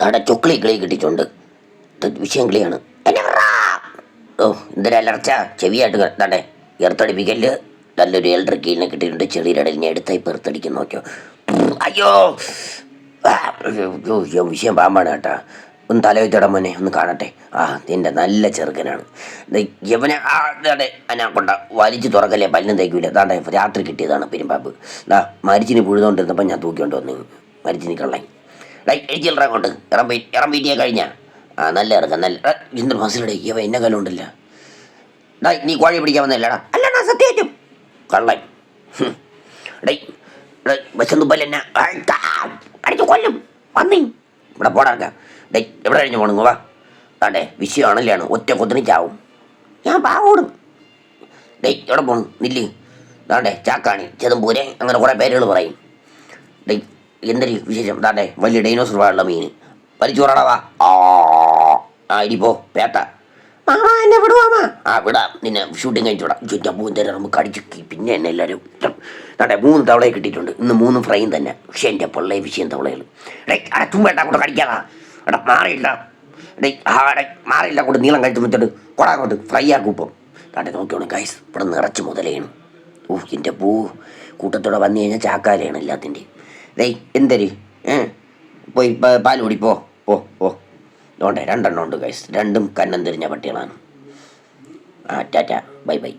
അവിടെ ചൊക്കളി കിളി കിട്ടിയിട്ടുണ്ട്. വിഷയം കിളിയാണ്. ഓ എന്തൊരു അലർച്ച ചെവിയായിട്ട് കേട്ടാട്ടെ. എർത്തടിപ്പിക്കല് നല്ലൊരു ഇലക്ട്രിക്കലിനെ കിട്ടിയിട്ടുണ്ട്. ചെളിയുടെ ഇടയിൽ ഞാൻ എടുത്തായി പെറുത്തടിക്കും നോക്കിയോ. അയ്യോ അയ്യോ വിഷയം പാമ്പാണ് കേട്ടാ. ഒന്ന് തലവെച്ചോടാ മോനെ ഒന്ന് കാണട്ടെ. നിന്റെ നല്ല ചെറുക്കനാണ് യവനെ. അതെ അനാക്കൊണ്ട വലിച്ചു തുറക്കല്ലേ പല്ലും തേക്കൂല. അതാണ്ടെ രാത്രി കിട്ടിയതാണ് പെരുമ്പാമ്പ്. മരിച്ചിന് പുഴുതുകൊണ്ടിരുന്നപ്പോൾ ഞാൻ തൂക്കിക്കൊണ്ട് വന്നു. മരിച്ചിന് കള്ളൻ എഴുതിയില്ലറ അങ്ങോട്ട് ഇറമ്പീറ്റിയാ കഴിഞ്ഞ. നല്ല ഇറക്കാം നല്ല എന്ത് മസിലടേ ഇവ എന്നെ കാലം ഉണ്ടല്ല. നീ കോഴി പിടിക്കാൻ വന്നല്ലടാ. അല്ലടാ സത്യം കള്ളൻ. വശന്തുപ്പല്ലെന്നെ അടിച്ചു കൊല്ലും വന്നി ഇവിടെ പോടാക്ക. എവിടെ കഴിഞ്ഞ് പോണു വാ. താണ്ടേ വിഷയമാണല്ലാണ് ഒറ്റ കൊത്തിനി ചാവും. ഞാൻ പാവോടും. എവിടെ പോണു നില്ല്. താണ്ടേ ചാക്കാണി ചെതുമ്പൂരെ അങ്ങനെ കുറേ പേരുകൾ പറയും. എന്തൊരു വിശേഷം. താണ്ടേ വലിയ ഡൈനോസർ ഉള്ള മീൻ വലിച്ചു പറയണവാ. ഇനിപ്പോ പേട്ട എന്നെ വിടുവാമാ. വിടാം നിന്നെ ഷൂട്ടിങ് കഴിച്ചോടാം. ചുറ്റാൻ പൂന്തേരം നമുക്ക് അടിച്ചു. പിന്നെ എന്നെ എല്ലാവരും താണ്ടേ 3 തവളയെ കിട്ടിയിട്ടുണ്ട്. ഇന്ന് 3 ഫ്രൈയും തന്നെ. പക്ഷേ എൻ്റെ പൊള്ളയെ വിഷയം തവളകൾ. ചുമ്പേട്ടാ കൂടെ കടിക്കാതാ. മാറിയില്ല മാറിയില്ല കൂടെ നീളം കഴിച്ചു വെച്ചിട്ട് കൊടാങ്ങോട്ട് ഫ്രൈ ആക്കൂപ്പം. താണ്ടെ നോക്കിയോണം ഗൈസ് ഇവിടെ നിറച്ച് മുതലേണ്. എൻ്റെ പൂ കൂട്ടത്തോടെ വന്നു കഴിഞ്ഞാൽ ചാക്കാലയാണ് എല്ലാത്തിൻ്റെ. എന്തര് പോയി പാൽ കൂടി പോ. അതുകൊണ്ട് 2 എണ്ണം ഉണ്ട് ഗൈസ്. 2ഉം കന്നം തിരിഞ്ഞ പട്ടികളാണ്. Tata bye bye.